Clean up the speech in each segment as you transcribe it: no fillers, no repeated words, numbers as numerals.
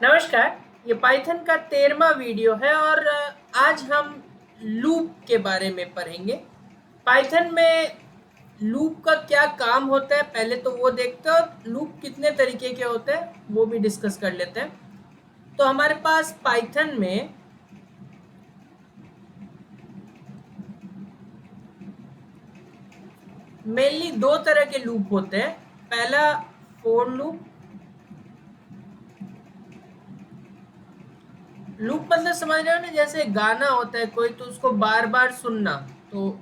नमस्कार। ये पाइथन का 13वां वीडियो है और आज हम लूप के बारे में पढ़ेंगे। पाइथन में लूप का क्या काम होता है पहले तो वो देखते हैं, और लूप कितने तरीके के होते हैं वो भी डिस्कस कर लेते हैं। तो हमारे पास पाइथन में मेनली दो तरह के लूप होते हैं। पहला फोर लूप। लूप मतलब समझ रहे हो ना, जैसे गाना होता है कोई तो उसको बार बार सुनना, तो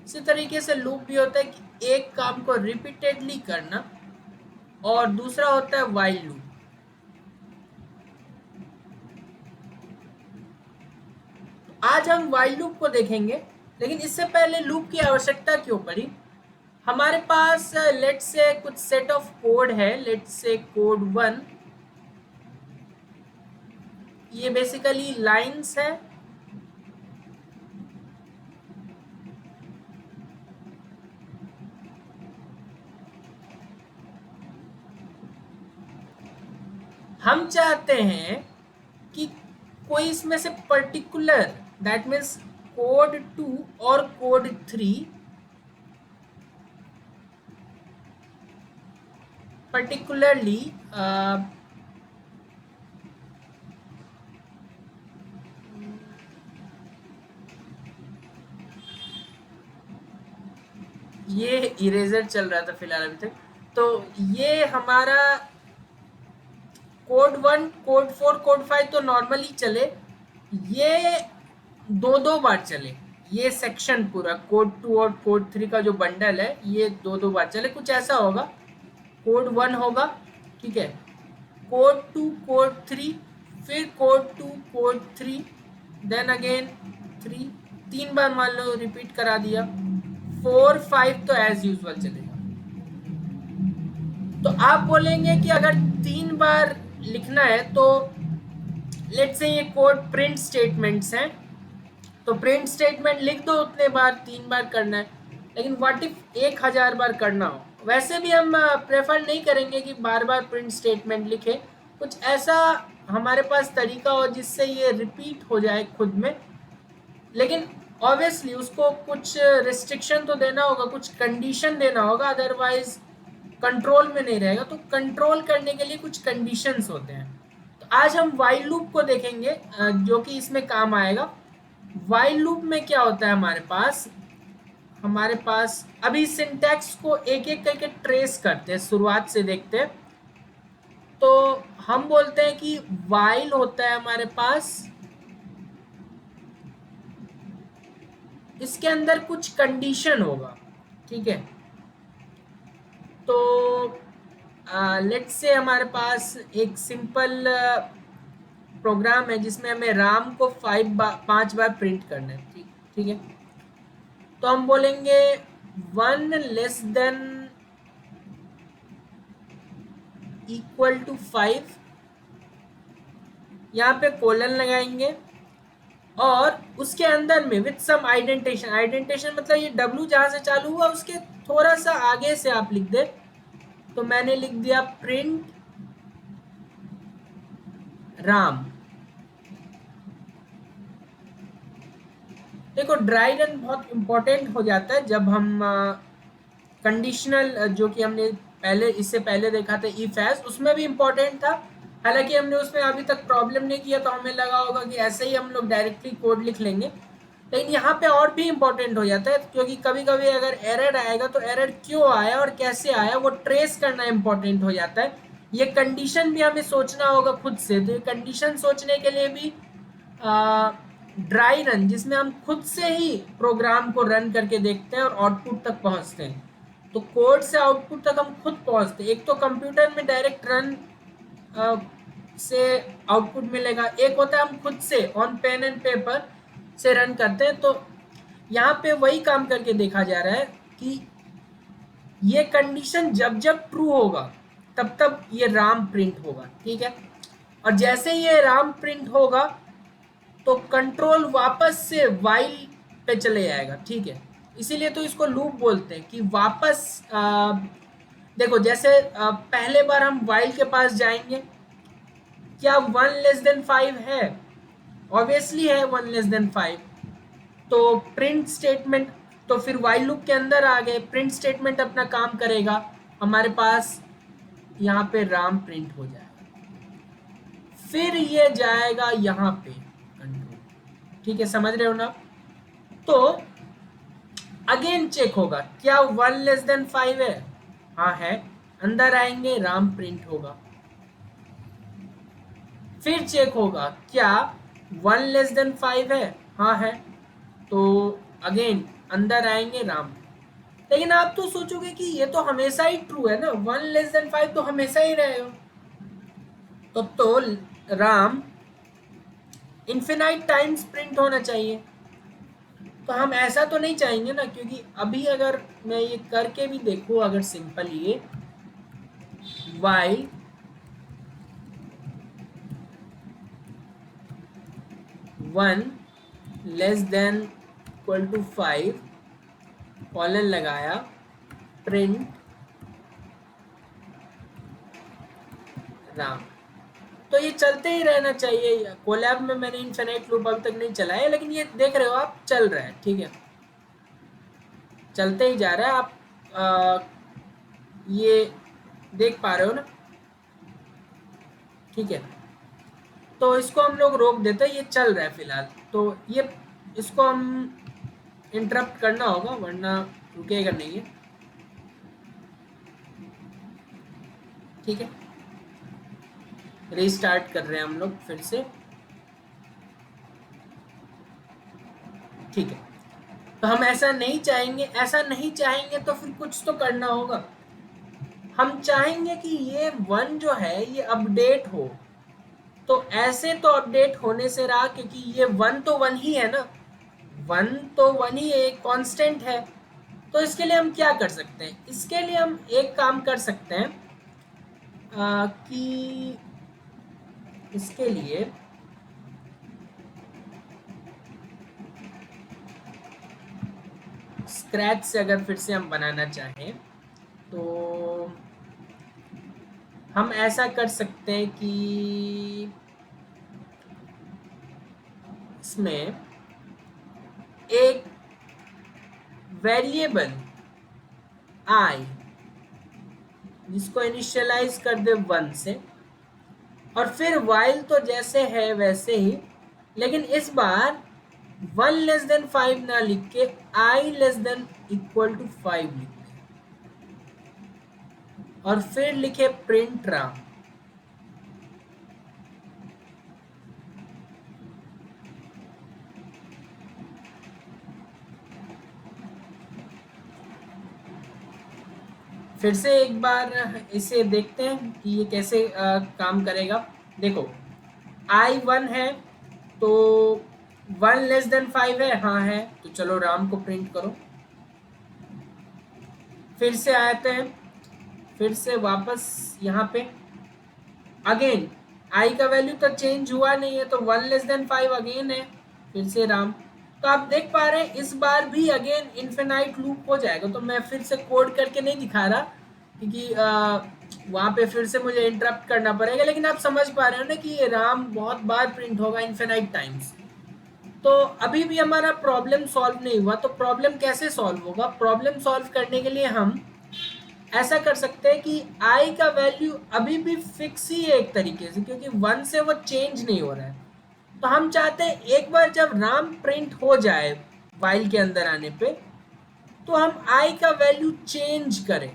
इसी तरीके से लूप भी होता है कि एक काम को रिपीटेडली करना। और दूसरा होता है वाइल लूप। आज हम वाइल लूप को देखेंगे, लेकिन इससे पहले लूप की आवश्यकता क्यों पड़ी। हमारे पास लेट्स से कुछ सेट ऑफ कोड है। लेट्स से कोड 1, ये बेसिकली लाइंस है। हम चाहते हैं कि कोई इसमें से पर्टिकुलर, दैट मीन्स कोड 2 और कोड 3 पर्टिकुलरली ये इरेजर चल रहा था फिलहाल अभी तक। तो ये हमारा कोड 1, कोड 4, कोड 5 तो नॉर्मली चले, ये दो दो बार चले। ये सेक्शन पूरा कोड 2 और कोड 3 का जो बंडल है ये दो दो बार चले। कुछ ऐसा होगा, कोड 1 होगा, ठीक है, कोड 2 कोड 3, फिर कोड 2 कोड 3, देन अगेन 3, 3 बार मान लो रिपीट करा दिया। 4 5 तो एज यूजुअल चलेगा। तो आप बोलेंगे कि अगर 3 बार लिखना है तो लेट्स से ये कोड प्रिंट स्टेटमेंट्स हैं, तो प्रिंट स्टेटमेंट लिख दो उतने बार, 3 बार करना है। लेकिन व्हाट इफ 1000 बार करना हो, वैसे भी हम प्रेफर नहीं करेंगे कि बार बार प्रिंट स्टेटमेंट लिखे। कुछ ऐसा हमारे पास तरीका हो जिससे ये रिपीट हो जाए खुद में, लेकिन ऑब्वियसली उसको कुछ रिस्ट्रिक्शन तो देना होगा, कुछ कंडीशन देना होगा, अदरवाइज कंट्रोल में नहीं रहेगा। तो कंट्रोल करने के लिए कुछ कंडीशंस होते हैं। तो आज हम वाइल लूप को देखेंगे जो कि इसमें काम आएगा। वाइल लूप में क्या होता है, हमारे पास अभी सिंटैक्स को एक एक करके ट्रेस करते हैं, शुरुआत से देखते हैं। तो हम बोलते हैं कि वाइल होता है हमारे पास, इसके अंदर कुछ कंडीशन होगा, ठीक है। तो लेट्स से हमारे पास एक सिंपल प्रोग्राम है जिसमें हमें राम को 5 बार प्रिंट करना है, ठीक ठीक है। तो हम बोलेंगे 1 लेस देन इक्वल टू 5, यहाँ पे कोलन लगाएंगे और उसके अंदर में विथ सम आइडेंटेशन। आइडेंटेशन मतलब ये डब्लू जहां से चालू हुआ उसके थोड़ा सा आगे से आप लिख दे। तो मैंने लिख दिया प्रिंट राम। देखो ड्राई रन बहुत इंपॉर्टेंट हो जाता है जब हम कंडीशनल, जो कि हमने पहले इससे पहले देखा था इफ एज, उसमें भी इंपॉर्टेंट था। हालांकि हमने उसमें अभी तक प्रॉब्लम नहीं किया, तो हमें लगा होगा कि ऐसे ही हम लोग डायरेक्टली कोड लिख लेंगे। लेकिन यहाँ पे और भी इंपॉर्टेंट हो जाता है, क्योंकि कभी कभी अगर एरर आएगा तो एरर क्यों आया और कैसे आया वो ट्रेस करना इंपॉर्टेंट हो जाता है। ये कंडीशन भी हमें सोचना होगा खुद से। तो ये कंडीशन सोचने के लिए भी ड्राई रन, जिसमें हम खुद से ही प्रोग्राम को रन करके देखते हैं और आउटपुट तक पहुंचते हैं। तो कोड से आउटपुट तक हम खुद पहुंचते हैं। एक तो कंप्यूटर में डायरेक्ट रन से आउटपुट मिलेगा, एक होता है हम खुद से ऑन पेन एंड पेपर से रन करते हैं। तो यहाँ पे वही काम करके देखा जा रहा है कि ये कंडीशन जब जब ट्रू होगा तब तब ये राम प्रिंट होगा, ठीक है। और जैसे ये राम प्रिंट होगा तो कंट्रोल वापस से वाइल पे चले जाएगा, ठीक है। इसीलिए तो इसको लूप बोलते हैं कि वापस देखो जैसे पहले बार हम वाइल के पास जाएंगे, क्या 1<5 है? ऑब्वियसली है 1<5। तो प्रिंट स्टेटमेंट, तो फिर वाइल लूप के अंदर आ गए, प्रिंट स्टेटमेंट अपना काम करेगा, हमारे पास यहाँ पे राम प्रिंट हो जाएगा, फिर ये जाएगा यहाँ पे कंट्रोल। ठीक है, समझ रहे हो ना? तो अगेन चेक होगा क्या 1<5 है? हाँ है, अंदर आएंगे राम प्रिंट होगा। फिर चेक होगा क्या 1<5 है? हाँ है, तो अगेन अंदर आएंगे राम। लेकिन आप तो सोचोगे कि ये तो हमेशा ही ट्रू है ना, 1<5 तो हमेशा ही रहेगा, तो राम इन्फिनाइट टाइम्स प्रिंट होना चाहिए। तो हम ऐसा तो नहीं चाहेंगे ना, क्योंकि अभी अगर मैं ये करके भी देखूं, अगर सिंपल ये वाई 1<5 कॉलन लगाया, प्रिंट राम, तो ये चलते ही रहना चाहिए। कोलैब में मैंने इनफिनाइट लूप अब तक नहीं चलाया, लेकिन ये देख रहे हो आप चल रहा है। ठीक है, चलते ही जा रहा है। आप ये देख पा रहे हो ना? ठीक है, तो इसको हम लोग रोक देते हैं, ये चल रहा है फिलहाल। तो ये इसको हम इंटरप्ट करना होगा, वरना रुकेगा नहीं है। ठीक है, रीस्टार्ट कर रहे हैं हम लोग फिर से। ठीक है, तो हम ऐसा नहीं चाहेंगे, ऐसा नहीं चाहेंगे तो फिर कुछ तो करना होगा। हम चाहेंगे कि ये 1 जो है ये अपडेट हो, तो ऐसे तो अपडेट होने से रहा, क्योंकि ये 1 तो 1 ही है ना, 1 तो 1 ही एक कांस्टेंट है। तो इसके लिए हम क्या कर सकते हैं? इसके लिए हम एक काम कर सकते हैं कि इसके लिए स्क्रैच से अगर फिर से हम बनाना चाहें, तो हम ऐसा कर सकते हैं कि इसमें एक वेरिएबल आई जिसको इनिशियलाइज कर दे 1 से, और फिर वाइल तो जैसे है वैसे ही, लेकिन इस बार 1<5 ना लिख के i<=5 लिख दे, और फिर लिखे प्रिंट राम। फिर से एक बार इसे देखते हैं कि ये कैसे काम करेगा। देखो i 1 है, तो 1<5 है, हाँ है, तो चलो राम को प्रिंट करो। फिर से आते हैं, फिर से वापस यहाँ पे अगेन i का वैल्यू तो चेंज हुआ नहीं है, तो 1<5 अगेन है, फिर से राम। तो आप देख पा रहे हैं इस बार भी अगेन इन्फिनाइट लूप हो जाएगा। तो मैं फिर से कोड करके नहीं दिखा रहा, क्योंकि वहाँ पे फिर से मुझे इंटरप्ट करना पड़ेगा, लेकिन आप समझ पा रहे हो ना कि ये राम बहुत बार प्रिंट होगा इन्फिनाइट टाइम्स। तो अभी भी हमारा प्रॉब्लम सॉल्व नहीं हुआ। तो प्रॉब्लम कैसे सॉल्व होगा? प्रॉब्लम सॉल्व करने के लिए हम ऐसा कर सकते हैं कि i का वैल्यू अभी भी फिक्स ही है एक तरीके से, क्योंकि 1 से वो चेंज नहीं हो रहा है। तो हम चाहते हैं एक बार जब राम प्रिंट हो जाए वाइल के अंदर आने पे, तो हम i का वैल्यू चेंज करें,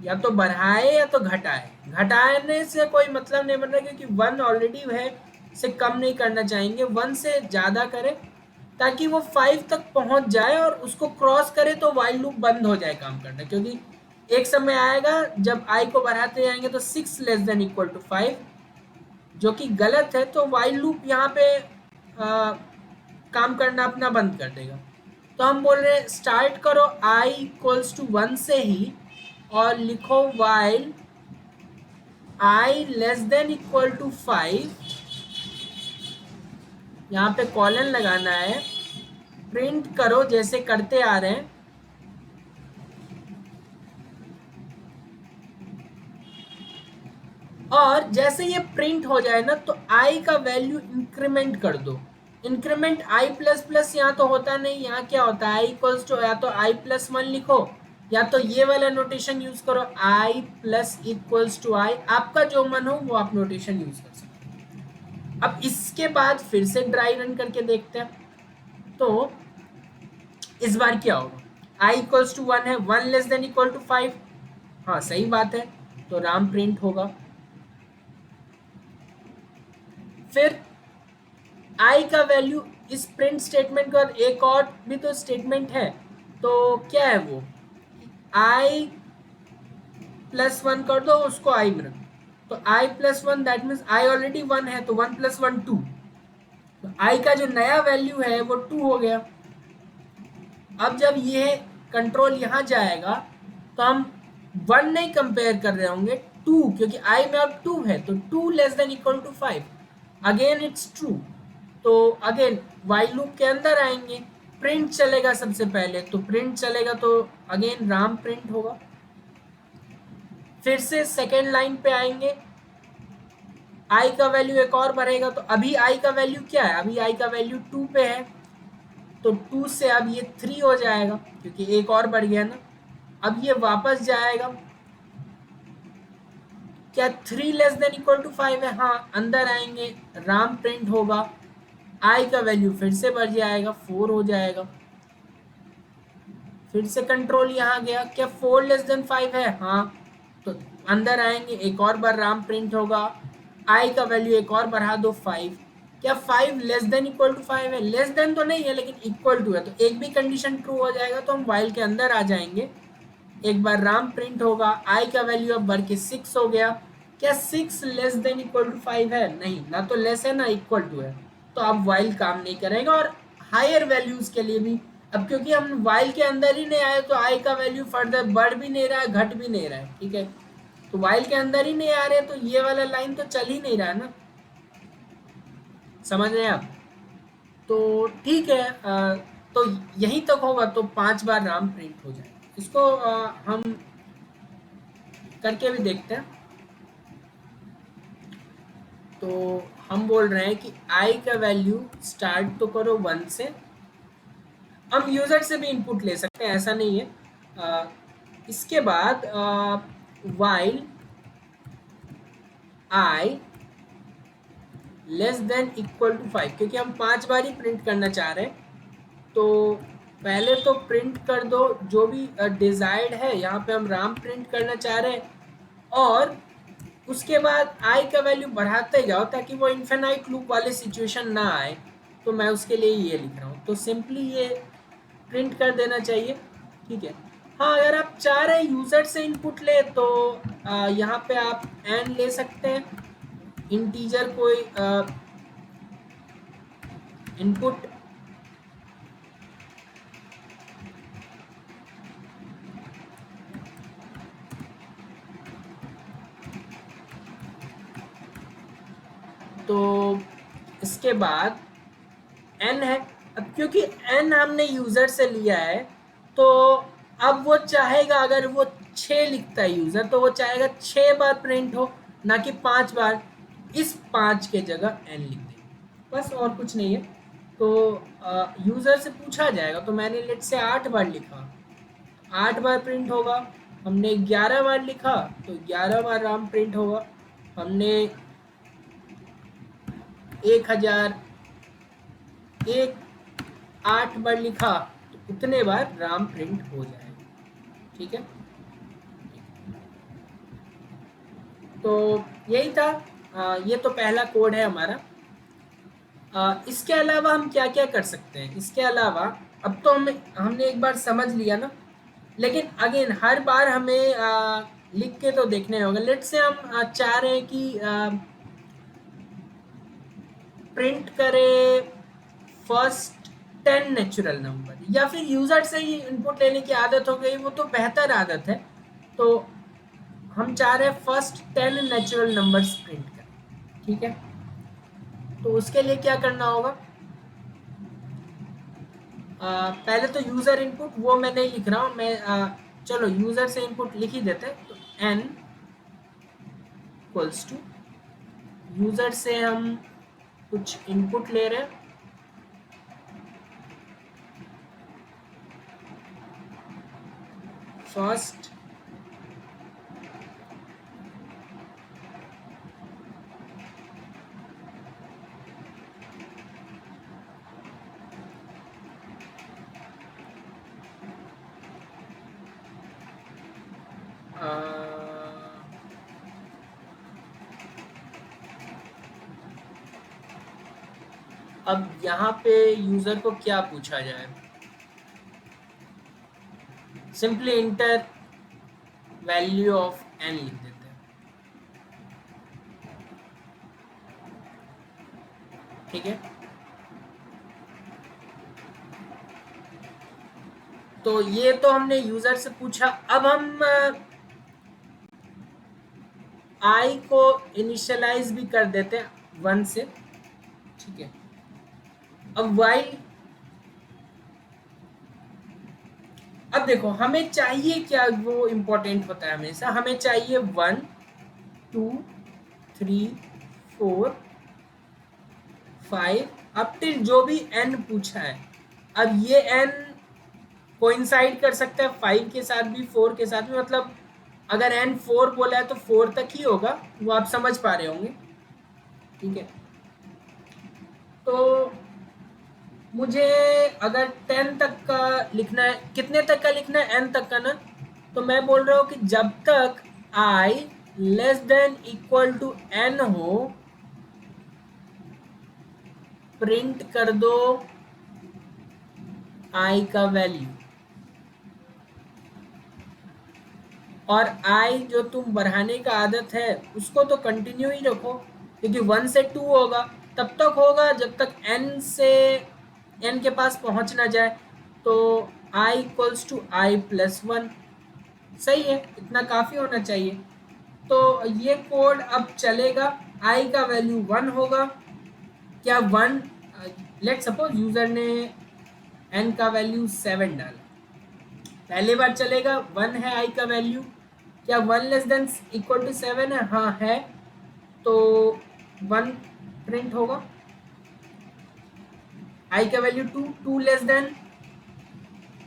या तो बढ़ाए या तो घटाए। घटाने से कोई मतलब नहीं बन रहा, क्योंकि 1 ऑलरेडी है, से कम नहीं करना चाहेंगे, 1 से ज़्यादा करें ताकि वो 5 तक पहुंच जाए, और उसको क्रॉस करे तो वाइल लूप बंद हो जाए काम करना। क्योंकि एक समय आएगा जब i को बढ़ाते जाएंगे तो 6<=5, जो कि गलत है। तो वाइल लूप यहाँ पे काम करना अपना बंद कर देगा। तो हम बोल रहे हैं स्टार्ट करो i=1 से ही, और लिखो वाइल i<=5, यहाँ पे कॉलन लगाना है, प्रिंट करो जैसे करते आ रहे हैं, और जैसे ये प्रिंट हो जाए ना तो आई का वैल्यू इंक्रीमेंट कर दो। इंक्रीमेंट आई प्लस प्लस यहाँ तो होता नहीं, यहाँ क्या होता है आई इक्वल्स टू या तो आई प्लस वन लिखो या तो ये वाला नोटेशन यूज करो आई प्लस इक्वल्स टू आई, आपका जो मन हो वो आप नोटेशन यूज कर सकते हो। अब इसके बाद फिर से ड्राई रन करके देखते हैं तो इस बार क्या होगा, आई इक्वल्स टू वन है, one less than equal to five, हाँ सही बात है, तो राम प्रिंट होगा। फिर आई का वैल्यू इस प्रिंट स्टेटमेंट के बाद एक और भी तो स्टेटमेंट है, तो क्या है वो, आई प्लस वन कर दो उसको आई में रख, तो I plus one that means I already one है तो वन प्लस वन टू, तो आई का जो नया वैल्यू है वो टू हो गया। अब जब ये कंट्रोल यहाँ जाएगा तो हम वन नहीं कंपेयर कर रहे होंगे टू, क्योंकि आई में अब टू है तो two less than equal to five, again it's true, तो अगेन वाइल लूप के अंदर आएंगे, प्रिंट चलेगा सबसे पहले, तो प्रिंट चलेगा तो अगेन राम प्रिंट होगा। फिर से सेकेंड लाइन पे आएंगे, आई का वैल्यू एक और बढ़ेगा, तो अभी आई का वैल्यू क्या है, अभी आई का वैल्यू टू पे है, तो टू से अब ये थ्री हो जाएगा क्योंकि एक और बढ़ गया ना। अब ये वापस जाएगा, क्या three less than equal to five है, हाँ अंदर आएंगे राम प्रिंट होगा, आई का वैल्यू फिर से बढ़ जाएगा फोर हो जाएगा। फिर से कंट्रोल यहाँ गया, क्या फोर लेस देन फाइव है, हाँ, तो अंदर आएंगे एक और बार राम प्रिंट होगा, आई का वैल्यू एक और बढ़ा दो फाइव, क्या five less than equal to five है, लेस देन तो नहीं है लेकिन इक्वल टू है, तो एक भी कंडीशन ट्रू हो जाएगा तो हम वाइल के अंदर आ जाएंगे, एक बार राम प्रिंट होगा, आई का वैल्यू अब बढ़ के सिक्स हो गया, क्या six less than equal to five है, नहीं, ना तो लेस है ना इक्वल टू है, तो अब वाइल काम नहीं करेगा। और हायर वैल्यूज के लिए भी, अब क्योंकि हम वाइल के अंदर ही नहीं आए तो आई का वैल्यू फर्दर बढ़ भी नहीं रहा है घट भी नहीं रहा है, ठीक है, तो वाइल के अंदर ही नहीं आ रहे तो ये वाला लाइन तो चल ही नहीं रहा है ना, समझ रहे हैं आप, तो ठीक है, तो यहीं तक होगा तो 5 बार राम प्रिंट हो जाएगा। इसको हम करके भी देखते हैं, तो हम बोल रहे हैं कि आई का वैल्यू स्टार्ट तो करो वन से, हम यूजर से भी इनपुट ले सकते हैं ऐसा नहीं है, इसके बाद while i less than equal to five, क्योंकि हम 5 बार ही प्रिंट करना चाह रहे हैं, तो पहले तो प्रिंट कर दो जो भी डिजायर्ड है, यहाँ पे हम राम प्रिंट करना चाह रहे हैं, और उसके बाद आई का वैल्यू बढ़ाते जाओ ताकि वो इन्फिनाइट लूप वाले सिचुएशन ना आए, तो मैं उसके लिए ये लिख रहा हूँ, तो सिंपली ये प्रिंट कर देना चाहिए, ठीक है। हाँ अगर आप चाह रहे हैं यूजर से इनपुट ले तो यहाँ पे आप एन ले सकते हैं, इंटीजर कोई इनपुट, तो इसके बाद n है, अब क्योंकि n हमने यूजर से लिया है तो अब वो चाहेगा, अगर वो 6 लिखता है यूजर तो वो चाहेगा 6 बार प्रिंट हो ना कि 5 बार, इस 5 के जगह n लिख देंगे बस, और कुछ नहीं है। तो यूजर से पूछा जाएगा, तो मैंने लेट से 8 बार लिखा, 8 बार प्रिंट होगा, हमने 11 बार लिखा तो 11 बार राम प्रिंट होगा, हमने 1000 एक 8 बार लिखा तो उतने बार राम प्रिंट हो जाएगा, ठीक है। तो यही था, ये तो पहला कोड है हमारा। इसके अलावा हम क्या क्या कर सकते हैं, इसके अलावा अब तो हमने एक बार समझ लिया ना, लेकिन अगेन हर बार हमें लिख के तो देखने होगा। लेट से हम चाह रहे हैं कि प्रिंट करे फर्स्ट 10 नेचुरल नंबर, या फिर यूजर से ही इनपुट लेने की आदत हो गई, वो तो बेहतर आदत है, तो हम चाह रहे हैं फर्स्ट 10 नेचुरल नंबर्स प्रिंट करें, ठीक है। तो उसके लिए क्या करना होगा, पहले तो यूजर इनपुट वो मैं नहीं लिख रहा हूँ, मैं चलो यूजर से इनपुट लिख ही देते हैं, तो n इक्वल्स टू यूजर से हम कुछ इनपुट ले रहे हैं, फर्स्ट अब यहाँ पे यूजर को क्या पूछा जाए, simply inter value of n लिख देते हैं, ठीक है। तो ये तो हमने यूजर से पूछा। अब हम i को इनिशियलाइज भी कर देते हैं 1 से, ठीक है। अब while, अब देखो हमें चाहिए क्या, वो इम्पोर्टेंट होता है हमेशा, हमें चाहिए 1 2 3 4 5 अप टिल जो भी n पूछा है। अब ये n कोइंसाइड कर सकता है 5 के साथ भी, 4 के साथ भी, मतलब अगर n 4 बोला है तो 4 तक ही होगा, वो आप समझ पा रहे होंगे, ठीक है। तो मुझे अगर 10 तक का लिखना है, कितने तक का लिखना है, n तक का ना, तो मैं बोल रहा हूँ कि जब तक i less than equal to n हो, प्रिंट कर दो i का वैल्यू, और i जो तुम बढ़ाने का आदत है उसको तो कंटिन्यू ही रखो, क्योंकि 1 से 2 होगा, तब तक होगा जब तक n से n के पास पहुंच ना जाए। तो i equals to i plus 1, सही है, इतना काफ़ी होना चाहिए। तो ये कोड अब चलेगा, i का वैल्यू 1 होगा, क्या 1, लेट सपोज यूज़र ने n का वैल्यू 7 डाला, पहली बार चलेगा, 1 है i का वैल्यू, क्या 1 लेस देन इक्वल टू 7 है, हाँ है, तो 1 प्रिंट होगा। i का value 2, 2 less than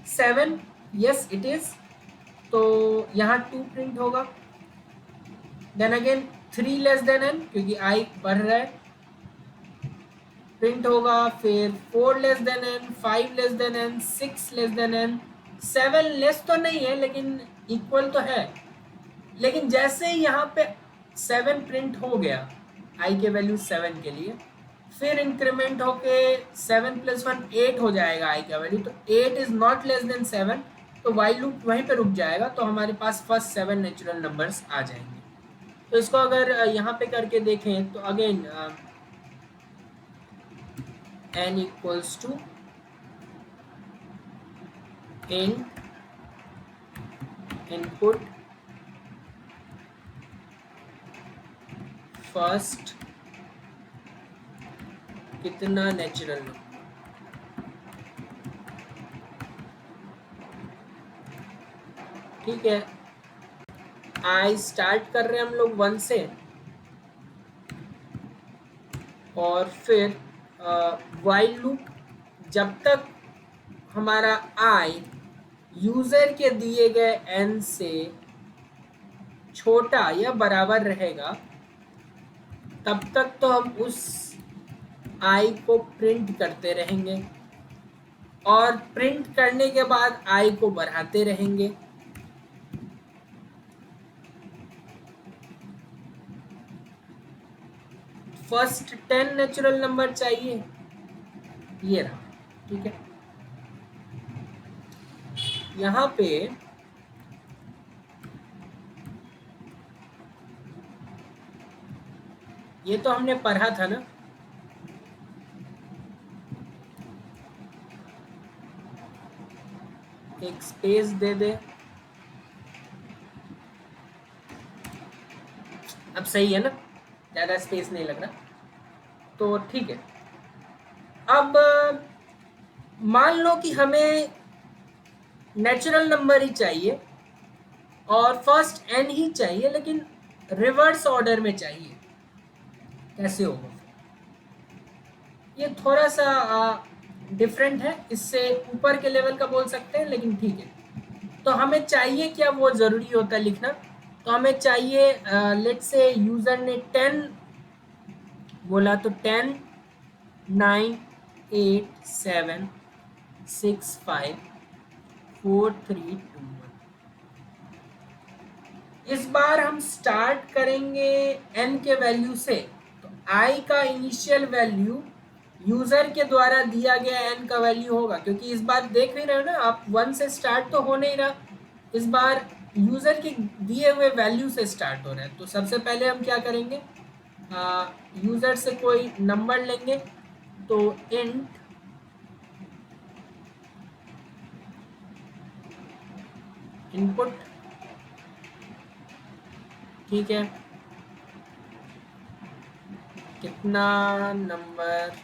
7, yes it is, तो यहाँ 2 प्रिंट होगा। Then again 3 less than n, क्योंकि i बढ़ रहा है, प्रिंट होगा। फिर 4 less than n, 5 less than n, 6 less than n, 7 less तो नहीं है लेकिन इक्वल तो है। लेकिन जैसे यहाँ पे 7 प्रिंट हो गया i के वैल्यू 7 के लिए, फिर इंक्रीमेंट होके 7 प्लस 1 8 हो जाएगा i का वैल्यू, तो 8 इज नॉट लेस देन 7, तो while लूप वहीं पे रुक जाएगा, तो हमारे पास फर्स्ट 7 नेचुरल नंबर्स आ जाएंगे। तो इसको अगर यहाँ पे करके देखें तो again n equals to int input first कितना नेचुरल नंबर, ठीक है। i स्टार्ट कर रहे हैं हम लोग 1 से, और फिर while लूप जब तक हमारा i यूजर के दिए गए n से छोटा या बराबर रहेगा, तब तक तो हम उस i को प्रिंट करते रहेंगे, और प्रिंट करने के बाद i को बढ़ाते रहेंगे। फर्स्ट 10 नेचुरल नंबर चाहिए, ये रहा, ठीक है। यहाँ पे ये तो हमने पढ़ा था ना, एक स्पेस दे दे, अब सही है ना, ज़्यादा स्पेस नहीं लग रहा, तो ठीक है। अब मान लो कि हमें नेचुरल नंबर ही चाहिए और फर्स्ट n ही चाहिए, लेकिन रिवर्स ऑर्डर में चाहिए, कैसे होगा? ये थोड़ा सा डिफरेंट है, इससे ऊपर के लेवल का बोल सकते हैं, लेकिन ठीक है। तो हमें चाहिए क्या, वो ज़रूरी होता है लिखना। तो हमें चाहिए लेट्स से यूज़र ने 10 बोला, तो 10 9 8 7 6 5 4 3 2 1। इस बार हम स्टार्ट करेंगे n के वैल्यू से। तो i का इनिशियल वैल्यू यूजर के द्वारा दिया गया n का वैल्यू होगा, क्योंकि इस बार देख नहीं रहे हो ना आप, 1 से स्टार्ट तो हो नहीं रहा, इस बार यूजर के दिए हुए वैल्यू से स्टार्ट हो रहा है। तो सबसे पहले हम क्या करेंगे, यूजर से कोई नंबर लेंगे, तो इंट इनपुट, ठीक है, कितना नंबर,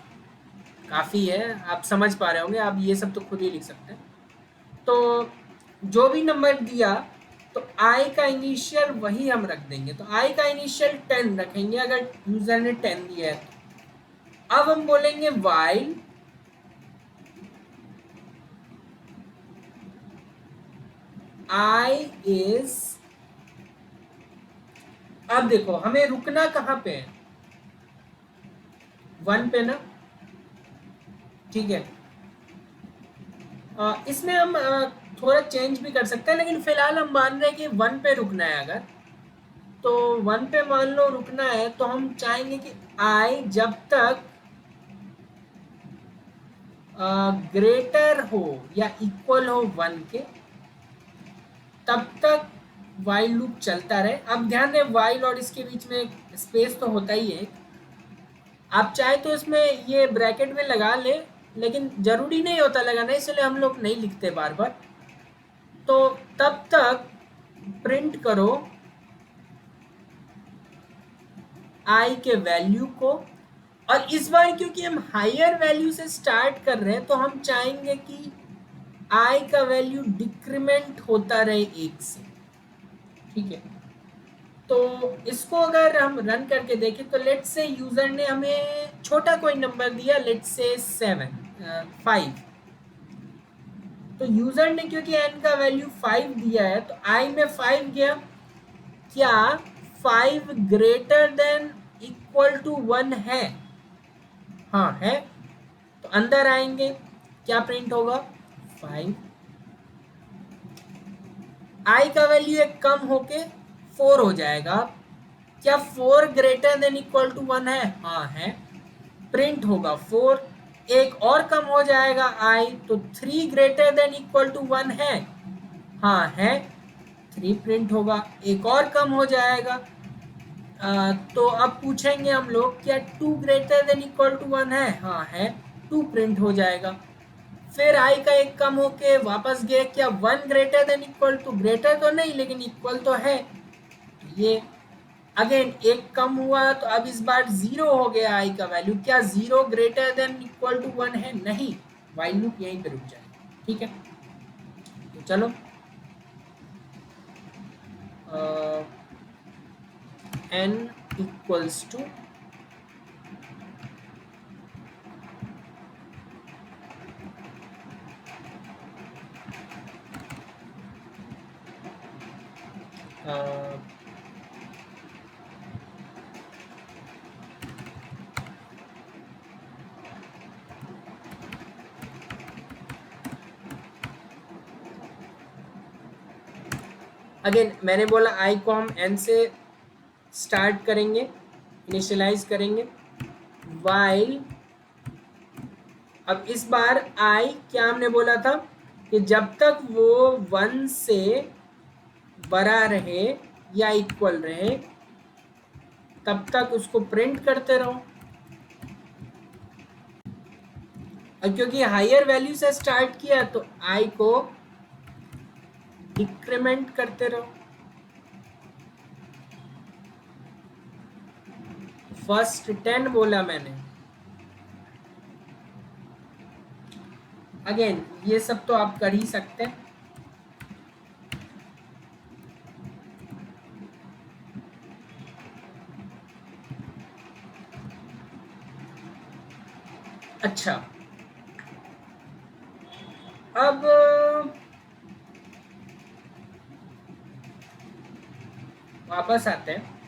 काफ़ी है, आप समझ पा रहे होंगे, आप ये सब तो खुद ही लिख सकते हैं। तो जो भी नंबर दिया, तो i का इनिशियल वही हम रख देंगे। तो i का इनिशियल 10 रखेंगे अगर यूजर ने 10 दिया है तो। अब हम बोलेंगे while i is, अब देखो हमें रुकना कहाँ पे है, 1 पे ना, ठीक है। इसमें हम थोड़ा चेंज भी कर सकते हैं, लेकिन फिलहाल हम मान रहे हैं कि 1 पे रुकना है। अगर तो 1 पे मान लो रुकना है, तो हम चाहेंगे कि i जब तक ग्रेटर हो या इक्वल हो 1 के, तब तक वाइल लूप चलता रहे। अब ध्यान दें, वाइल और इसके बीच में स्पेस तो होता ही है, आप चाहे तो इसमें ये ब्रैकेट में लगा ले, लेकिन जरूरी नहीं होता लगाना, इसलिए हम लोग नहीं लिखते बार बार। तो तब तक प्रिंट करो आई के वैल्यू को। और इस बार क्योंकि हम हायर वैल्यू से स्टार्ट कर रहे हैं, तो हम चाहेंगे कि आई का वैल्यू डिक्रीमेंट होता रहे 1 से, ठीक है। तो इसको अगर हम रन करके देखें, तो लेट्स से यूजर ने हमें छोटा कोई नंबर दिया, लेट्स से 5। तो यूजर ने क्योंकि n का वैल्यू 5 दिया है, तो i में 5 गया। क्या 5 ग्रेटर देन इक्वल टू 1 है? हाँ है। तो अंदर आएंगे, क्या प्रिंट होगा, 5। i का वैल्यू एक कम होके 4 हो जाएगा। क्या 4 ग्रेटर देन इक्वल टू 1 है? हाँ है। प्रिंट होगा 4। एक और कम हो जाएगा i, तो 3 ग्रेटर देन इक्वल टू 1 है? हाँ है। 3 प्रिंट होगा। एक और कम हो जाएगा, तो अब पूछेंगे हम लोग, क्या 2 ग्रेटर देन इक्वल टू 1 है? हाँ है। 2 प्रिंट हो जाएगा। फिर i का एक कम होके वापस गया, क्या 1 greater than equal to, greater तो नहीं लेकिन इक्वल तो है, ये अगेन एक कम हुआ, तो अब इस बार 0 हो गया i का वैल्यू। क्या 0 ग्रेटर देन इक्वल टू 1 है? नहीं। वाइल लूप यहीं पे रुक जाएगा, ठीक है। तो चलो n इक्वल्स टू अगेन मैंने बोला i को हम n से स्टार्ट करेंगे, इनिशियलाइज करेंगे, वाइल, अब इस बार i क्या हमने बोला था कि जब तक वो 1 से बड़ा रहे या इक्वल रहे, तब तक उसको प्रिंट करते रहो। और क्योंकि हायर वैल्यू से स्टार्ट किया, तो i को डिक्रीमेंट करते रहो। फर्स्ट 10 बोला मैंने। अगेन ये सब तो आप कर ही सकते हैं। अच्छा, अब वापस आते हैं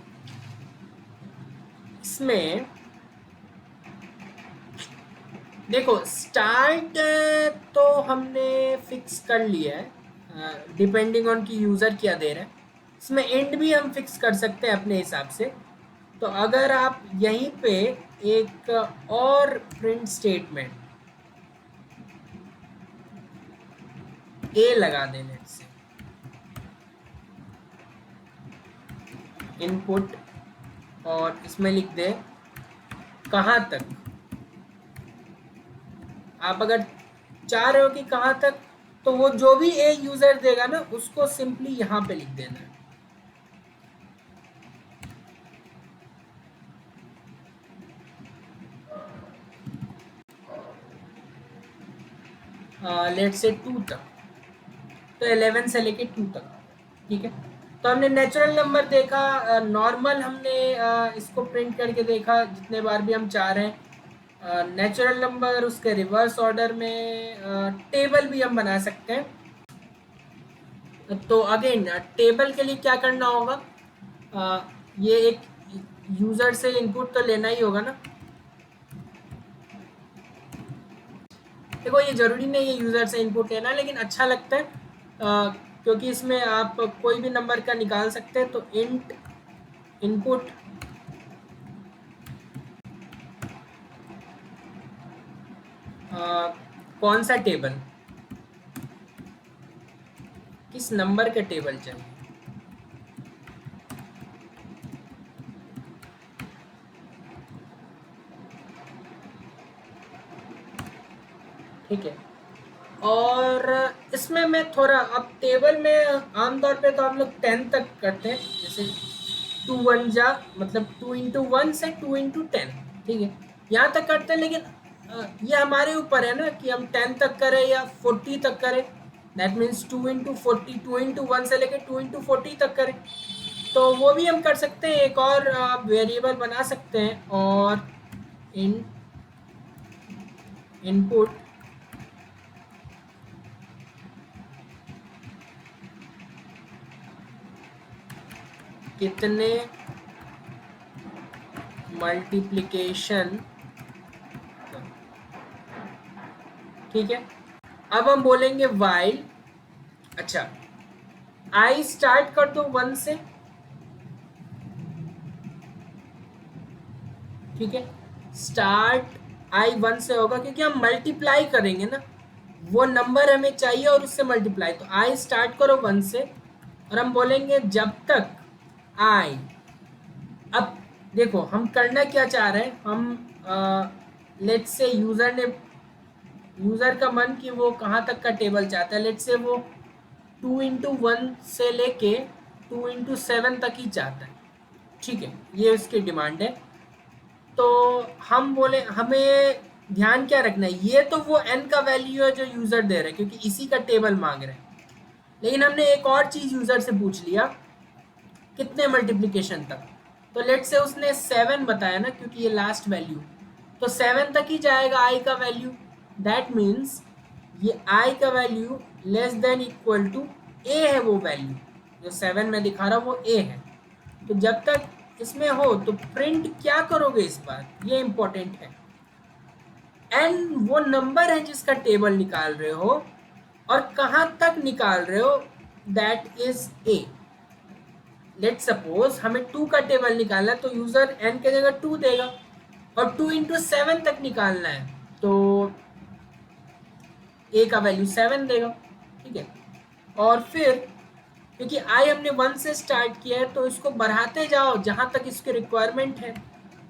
इसमें। देखो स्टार्ट तो हमने फिक्स कर लिया है, डिपेंडिंग ऑन कि यूज़र क्या दे रहा है। इसमें एंड भी हम फिक्स कर सकते हैं अपने हिसाब से। तो अगर आप यहीं पे एक और प्रिंट स्टेटमेंट ए लगा दें, लेट्स से इनपुट, और इसमें लिख दें कहाँ तक। आप अगर चाह रहे हो कि कहाँ तक, तो वो जो भी ए यूजर देगा ना उसको सिंपली यहाँ पे लिख देना है। लेट्स से 2 तक, तो 11 से लेके 2 तक, ठीक है। तो हमने नेचुरल नंबर देखा, नॉर्मल हमने इसको प्रिंट करके देखा जितने बार भी हम चाह रहे हैं। नेचुरल नंबर, उसके रिवर्स ऑर्डर में टेबल भी हम बना सकते हैं। तो अगेन टेबल के लिए क्या करना होगा, ये एक यूजर से इनपुट तो लेना ही होगा ना। देखो ये जरूरी नहीं है यूजर से इनपुट लेना, लेकिन अच्छा लगता है क्योंकि इसमें आप कोई भी नंबर का निकाल सकते हैं। तो इंट इनपुट कौन सा टेबल, किस नंबर का टेबल चाहिए। ठीक है, और इसमें मैं थोड़ा, अब टेबल में आमतौर पे तो हम लोग 10 तक करते हैं, जैसे 2 1 जा, मतलब 2 इंटू 1 से 2 इंटू 10, ठीक है, यहाँ तक करते हैं। लेकिन ये हमारे ऊपर है ना कि हम 10 तक करें या 40 तक करें। दैट मीन्स 2 इंटू 40, 2 इंटू 1 से लेकर 2 इंटू 40 तक करें। तो वो भी हम कर सकते हैं, एक और वेरिएबल बना सकते हैं, और इन इनपुट कितने मल्टीप्लिकेशन, ठीक है। अब हम बोलेंगे वाइल, अच्छा आई स्टार्ट कर दो 1 से, ठीक है। स्टार्ट आई 1 से होगा क्योंकि हम मल्टीप्लाई करेंगे ना, वो नंबर हमें चाहिए और उससे मल्टीप्लाई। तो आई स्टार्ट करो 1 से, और हम बोलेंगे जब तक आई, अब देखो हम करना क्या चाह रहे हैं, हम लेट्स से यूजर का मन कि वो कहाँ तक का टेबल चाहता है। लेट्स से वो 2 इंटू 1 से लेके 2 इंटू 7 तक ही चाहता है, ठीक है, ये उसकी डिमांड है। तो हम बोले हमें ध्यान क्या रखना है, ये तो वो n का वैल्यू है जो यूजर दे रहा है क्योंकि इसी का टेबल मांग रहे हैं। लेकिन हमने एक और चीज यूजर से पूछ लिया, कितने मल्टीप्लिकेशन तक। तो लेट से उसने 7 बताया ना, क्योंकि ये लास्ट वैल्यू, तो 7 तक ही जाएगा आई का वैल्यू। दैट मीन्स ये आई का value less than equal to A है, वो वैल्यू जो 7 में दिखा रहा वो ए है। तो जब तक इसमें हो तो प्रिंट क्या करोगे इस बार, ये इंपॉर्टेंट है। एन वो नंबर है जिसका टेबल निकाल रहे हो, और कहां तक निकाल रहे हो, that is a. Let suppose हमें 2 का टेबल निकालना है, तो यूजर एन के जगह 2 देगा, और 2 इंटू 7 तक निकालना है तो ए का वैल्यू 7 देगा, ठीक है। और फिर क्योंकि आई हमने 1 से स्टार्ट किया है तो इसको बढ़ाते जाओ जहां तक इसकी रिक्वायरमेंट है।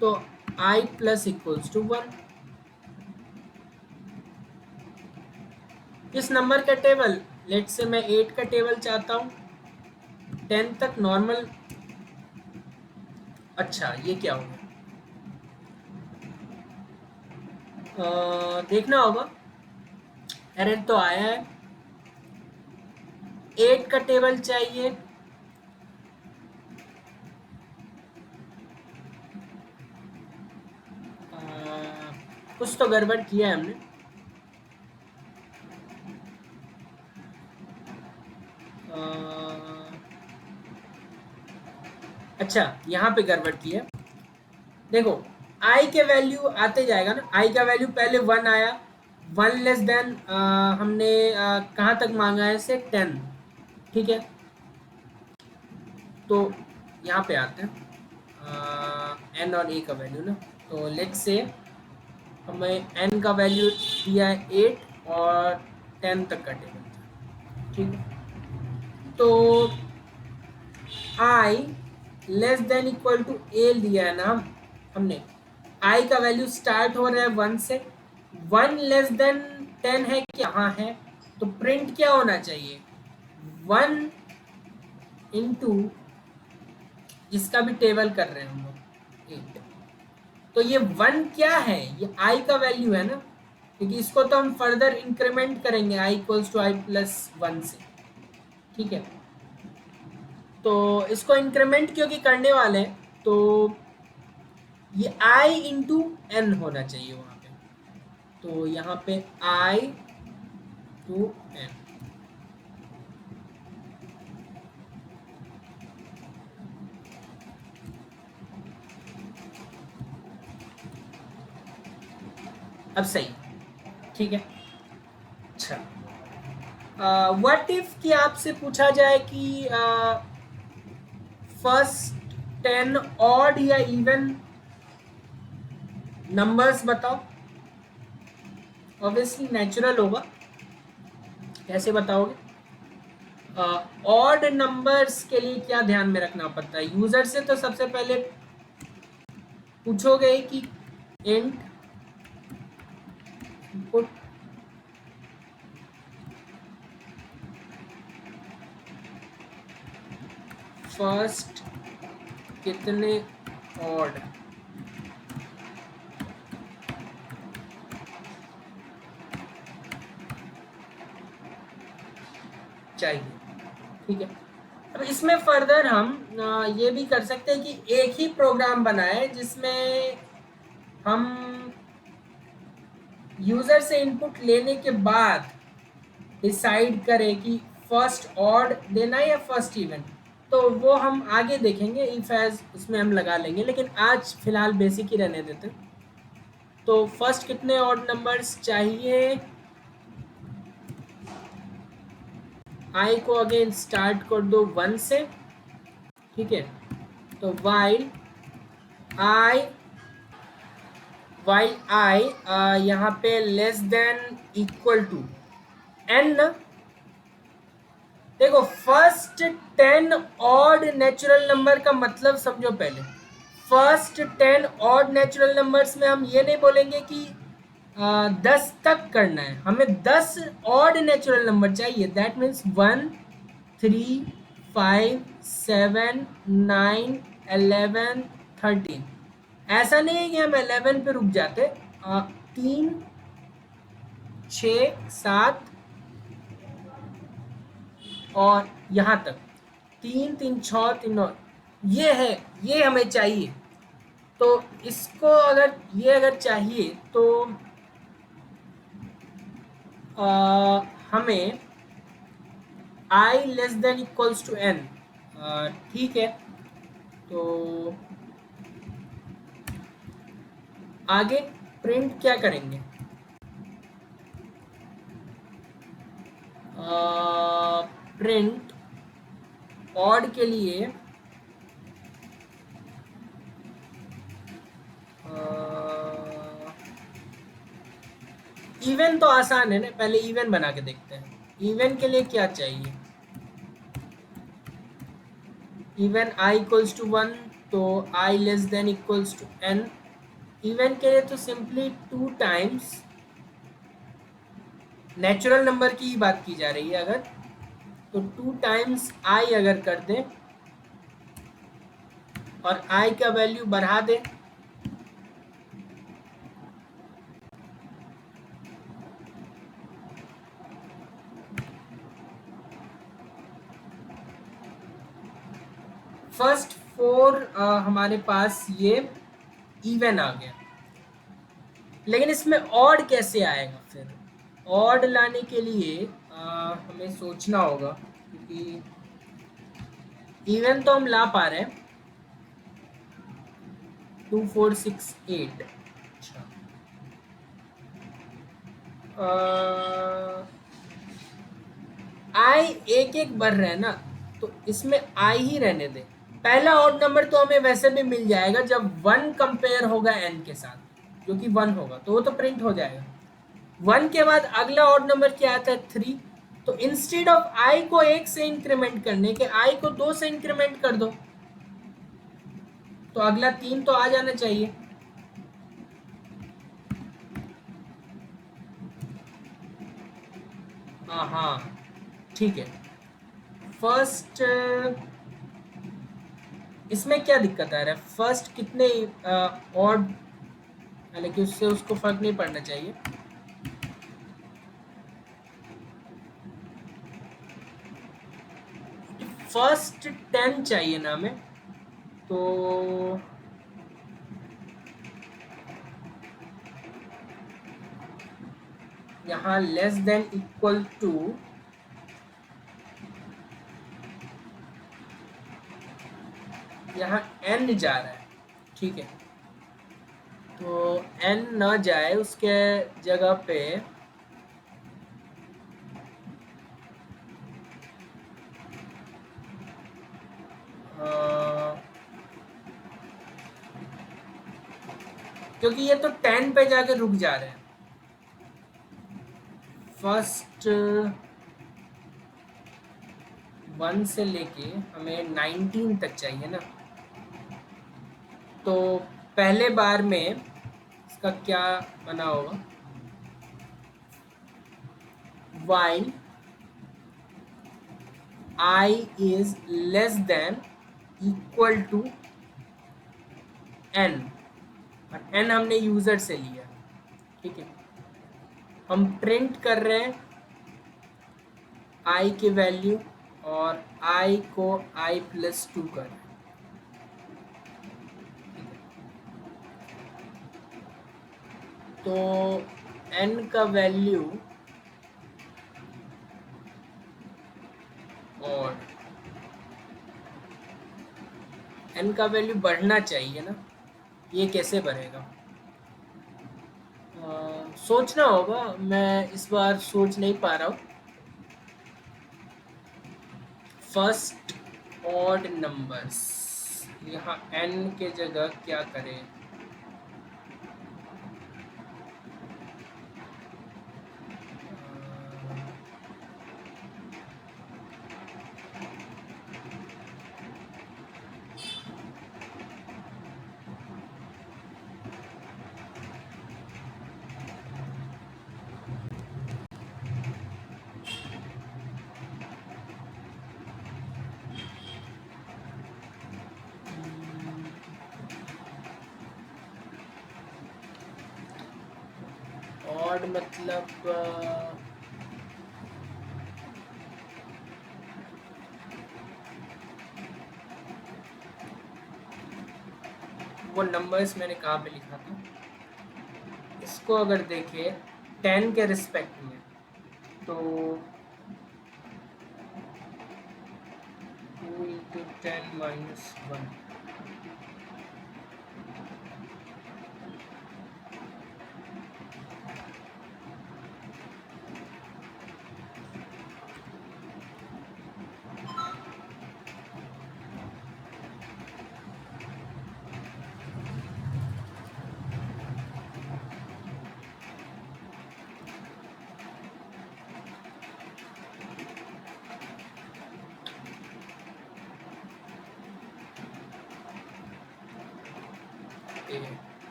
तो आई प्लस इक्वल्स टू 1, किस नंबर का टेबल, लेट से मैं 8 का टेबल चाहता हूँ, 10 तक नॉर्मल। अच्छा ये क्या होगा, देखना होगा, एरर तो आया है। 8 का टेबल चाहिए, कुछ तो गड़बड़ किया है हमने। अच्छा, यहाँ पे गड़बड़ की है। देखो आई के वैल्यू आते जाएगा ना, आई का वैल्यू पहले 1 आया, 1 लेस देन हमने कहाँ तक मांगा है से 10, ठीक है। तो यहाँ पे आते हैं एन और ए का वैल्यू ना, तो लेट्स से हमें एन का वैल्यू दिया है 8 और 10 तक का टेबल था, ठीक है। तो I less than equal to ए लिया है ना हमने, आई का वैल्यू स्टार्ट हो रहा है 1 से, 1 लेस देन 10 है क्या? हाँ है। तो प्रिंट क्या होना चाहिए? 1 इंटू, इसका भी टेबल कर रहे हैं हम लोग 8। तो ये 1 क्या है? ये आई का वैल्यू है ना, क्योंकि इसको तो हम फर्दर इंक्रीमेंट करेंगे आई इक्वल्स टू आई प्लस 1 से, ठीक है। तो इसको इंक्रीमेंट क्योंकि करने वाले हैं, तो ये आई इंटू एन होना चाहिए वहां पे। तो यहाँ पे आई टू एन, अब सही, ठीक है। अच्छा, व्हाट इफ कि आपसे पूछा जाए कि फर्स्ट 10 ऑड या इवन नंबर्स बताओ। ऑब्वियसली नेचुरल होगा, कैसे बताओगे? ऑड नंबर्स के लिए क्या ध्यान में रखना पड़ता है? यूजर से तो सबसे पहले पूछोगे कि इंट इनपुट फर्स्ट कितने ऑड चाहिए, ठीक है। अब इसमें फर्दर हम ये भी कर सकते हैं कि एक ही प्रोग्राम बनाए जिसमें हम यूजर से इनपुट लेने के बाद डिसाइड करें कि फर्स्ट ऑड देना है या फर्स्ट इवन। तो वो हम आगे देखेंगे, इफ एज उसमें हम लगा लेंगे, लेकिन आज फिलहाल बेसिक ही रहने देते हैं। तो फर्स्ट कितने ऑड नंबर्स चाहिए? आई को अगेन स्टार्ट कर दो 1 से, ठीक है। तो वाइल आई यहाँ पे less than equal to n. देखो फर्स्ट 10 ऑड नेचुरल नंबर का मतलब समझो पहले। फर्स्ट 10 ऑड नेचुरल नंबर्स में हम ये नहीं बोलेंगे कि 10 तक करना है, हमें 10 ऑड नेचुरल नंबर चाहिए। That means 1 3 5 7 9 11 13। ऐसा नहीं है कि हम 11 पे रुक जाते, 3 6 7 और यहाँ तक 3 3 6 3 9, ये है, ये हमें चाहिए। तो इसको अगर ये अगर चाहिए तो हमें I less than equals to N, ठीक है। तो आगे प्रिंट क्या करेंगे? प्रिंट ऑड के लिए इवन तो आसान है ना, पहले इवन बना के देखते हैं। इवन के लिए क्या चाहिए? इवन आई इक्वल्स टू 1, तो I less than equals to N. Even के लिए तो सिंपली 2 टाइम्स नेचुरल नंबर की ही बात की जा रही है अगर, तो 2 टाइम्स आई अगर कर दें और आई का वैल्यू बढ़ा दें, फर्स्ट 4 हमारे पास ये इवन आ गया। लेकिन इसमें ऑड कैसे आएगा फिर? ऑड लाने के लिए हमें सोचना होगा, क्योंकि इवन तो हम ला पा रहे हैं 2468। अच्छा, आई एक एक बढ़ रहे हैं ना, तो इसमें आई ही रहने दे। पहला ऑड नंबर तो हमें वैसे भी मिल जाएगा जब 1 कंपेयर होगा n के साथ, जो कि 1 होगा, तो वो तो प्रिंट हो जाएगा। 1 के बाद अगला ऑड नंबर क्या आता है? 3। तो इंस्टेड ऑफ आई को 1 से इंक्रीमेंट करने के आई को 2 से इंक्रीमेंट कर दो, तो अगला 3 तो आ जाना चाहिए। हाँ, ठीक है। फर्स्ट, इसमें क्या दिक्कत आ रहा है? फर्स्ट कितने ऑड, हालांकि उससे उसको फर्क नहीं पड़ना चाहिए। फर्स्ट 10 चाहिए ना हमें, तो यहाँ लेस देन इक्वल टू, यहाँ n जा रहा है, ठीक है, तो n ना जाए, उसके जगह पे क्योंकि ये तो 10 पे जाके रुक जा रहे हैं। फर्स्ट 1 से लेके हमें 19 तक चाहिए ना, तो पहले बार में इसका क्या बना होगा? while I is less than equal to n, और n हमने यूजर से लिया, ठीक है। हम प्रिंट कर रहे हैं i की वैल्यू और i को i+2 कर रहे हैं, तो n का वैल्यू और n का वैल्यू बढ़ना चाहिए ना, ये कैसे बढ़ेगा? सोचना होगा, मैं इस बार सोच नहीं पा रहा हूँ। फर्स्ट ऑड नंबर्स, यहाँ n के जगह क्या करें? ऑड मतलब वो नंबर्स मैंने कहाँ पे लिखा था? इसको अगर देखें 10 के रिस्पेक्ट में, तो 2 × 10 - 1,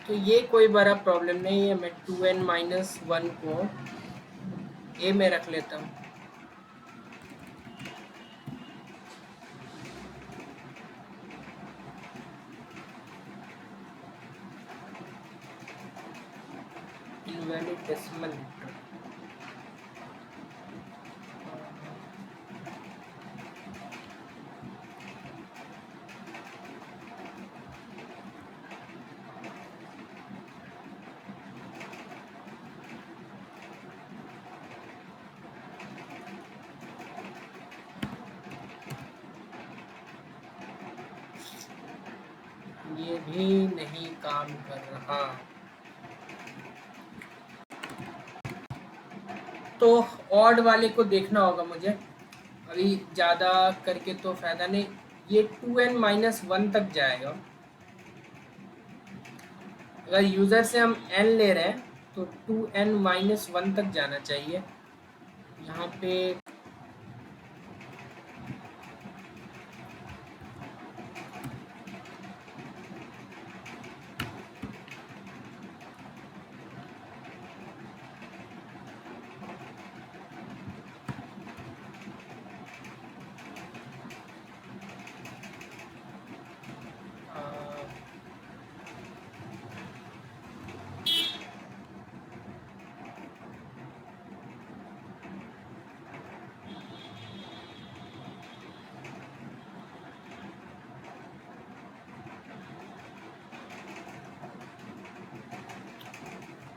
तो ये कोई बड़ा प्रॉब्लम नहीं है। मैं 2n - 1 को a में रख लेता हूँ। Invalid decimal. ये भी नहीं काम कर रहा। तो ऑड वाले को देखना होगा मुझे, अभी ज़्यादा करके तो फायदा नहीं। ये 2n-1 तक जाएगा। अगर यूज़र से हम n ले रहे हैं तो 2n-1 तक जाना चाहिए। यहाँ पे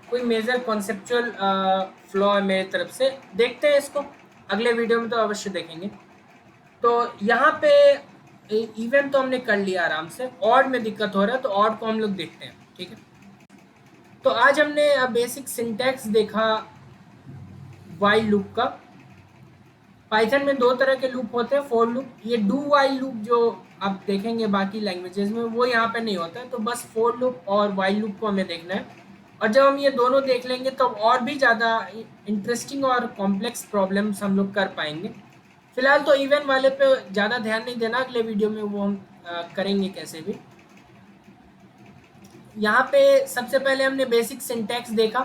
कोई मेजर कॉन्सेप्चुअल फ्लॉ है मेरी तरफ से, देखते हैं इसको अगले वीडियो में, तो अवश्य देखेंगे। तो यहाँ पे इवन तो हमने कर लिया आराम से, ऑड में दिक्कत हो रहा है तो ऑड को हम लोग देखते हैं, ठीक है। तो आज हमने बेसिक सिंटैक्स देखा वाइल लूप का। पाइथन में दो तरह के लूप होते हैं, फॉर लूप, ये डू वाइल लूप जो आप देखेंगे बाकी लैंग्वेजेस में वो यहाँ पे नहीं होता है। तो बस फॉर लूप और वाइल लूप को हमें देखना है, और जब हम ये दोनों देख लेंगे तो और भी ज़्यादा इंटरेस्टिंग और कॉम्प्लेक्स प्रॉब्लम्स हम लोग कर पाएंगे। फिलहाल तो इवन वाले पे ज़्यादा ध्यान नहीं देना, अगले वीडियो में वो हम करेंगे कैसे भी। यहाँ पे सबसे पहले हमने बेसिक सिंटैक्स देखा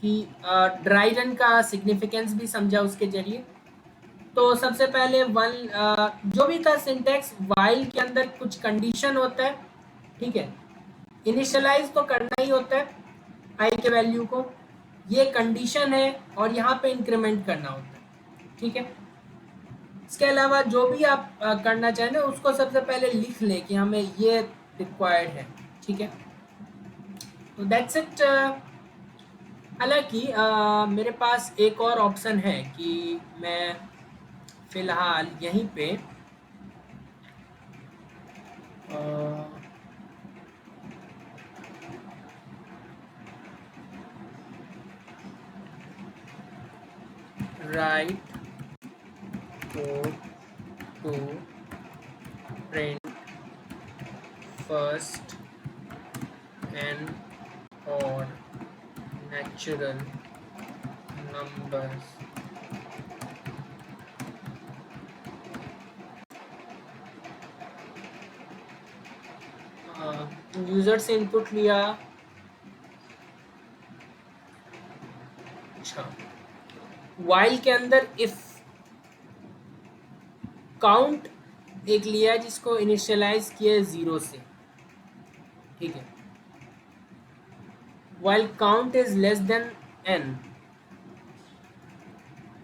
कि ड्राई रन का सिग्निफिकेंस भी समझा उसके जरिए। तो सबसे पहले जो भी था सिंटैक्स, वाइल के अंदर कुछ कंडीशन होता है, ठीक है। इनिशियलाइज तो करना ही होता है आई के वैल्यू को, ये कंडीशन है, और यहाँ पे इंक्रीमेंट करना होता है, ठीक है। इसके अलावा जो भी आप करना चाहें ना उसको सबसे पहले लिख लें कि हमें ये रिक्वायर्ड है, ठीक है। तो दैट्स इट। हालांकि मेरे पास एक और ऑप्शन है कि मैं फिलहाल यहीं पे write code to print first and odd natural numbers user से इनपुट लिया। अच्छा, वाइल के अंदर इफ काउंट एक लिया जिसको इनिशियलाइज किया 0 से, ठीक है। While count is less than n,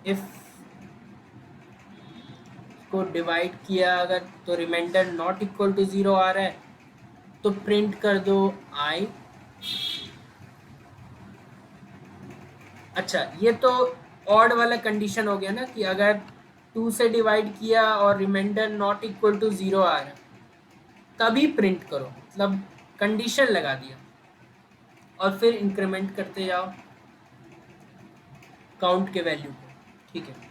if को डिवाइड किया अगर तो रिमाइंडर नॉट इक्वल टू 0 आ रहा है तो प्रिंट कर दो i। अच्छा, ये तो ऑड वाला कंडीशन हो गया ना कि अगर 2 से डिवाइड किया और रिमाइंडर नॉट इक्वल टू 0 आ रहा है तभी प्रिंट करो, मतलब कंडीशन लगा दिया, और फिर इंक्रीमेंट करते जाओ काउंट के वैल्यू को, ठीक है।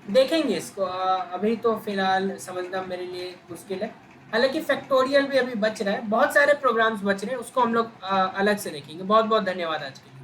देखेंगे इसको, अभी तो फिलहाल समझना मेरे लिए मुश्किल है। हालांकि फैक्टोरियल भी अभी बच रहा है, बहुत सारे प्रोग्राम्स बच रहे हैं, उसको हम लोग अलग से देखेंगे। बहुत बहुत धन्यवाद आज के लिए।